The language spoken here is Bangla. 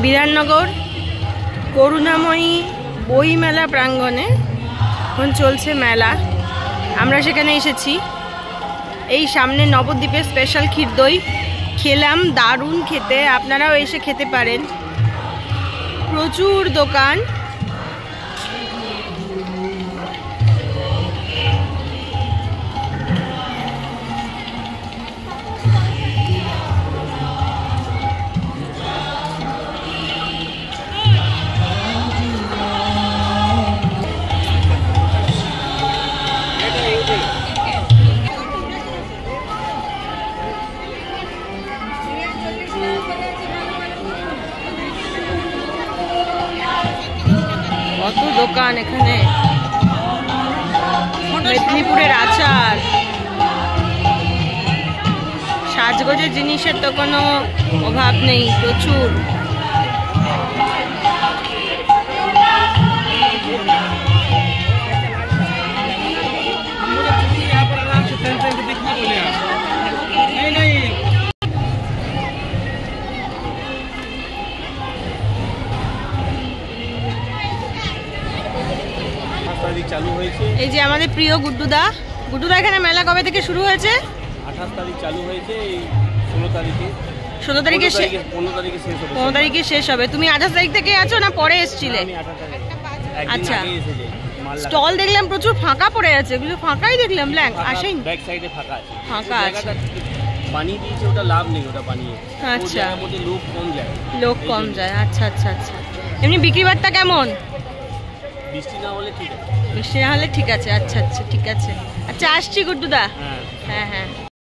বিধাননগর করুণাময়ী বই মেলা প্রাঙ্গণে এখন চলছে মেলা। আমরা সেখানে এসেছি। এই সামনে নবদ্বীপের স্পেশাল ক্ষীর দই খেলাম, দারুণ খেতে। আপনারাও এসে খেতে পারেন। প্রচুর দোকান। কত দোকান এখানে। মেদিনীপুরের আচার, সাজগোজের জিনিসের তো কোনো অভাব নেই, প্রচুর। এই যে আমাদের প্রিয় গুড্ডুদা। গুড্ডুদা, এখানে মেলা কবে থেকে শুরু হয়েছে? 28 তারিখ চালু হয়েছে, 16 তারিখে 16 তারিখে 15 তারিখে শেষ হবে। তুমি 28 তারিখ থেকে আছো না পরে এসেছিলে? আচ্ছা, স্টল দেখলাম প্রচুর ফাঁকা পড়ে আছে। এগুলো ফাঁকাই দেখলাম, ব্ল্যাঙ্ক আসেনি। ব্যাক সাইডে ফাঁকা আছে। ফাঁকা আছে, বানিয়ে দিয়েছে, ওটা লাভ নেই ওটা বানিয়ে। আচ্ছা, ওর মধ্যে লোক কম যায়। লোক কম যায়, আচ্ছা আচ্ছা আচ্ছা। এমনি বিক্রি বাট্টা কেমন? বৃষ্টি না হলে ঠিক আছে। বৃষ্টি না হলে ঠিক আছে, আচ্ছা আচ্ছা ঠিক আছে। আচ্ছা, আসছি গুড্ডুদা। হ্যাঁ হ্যাঁ হ্যাঁ।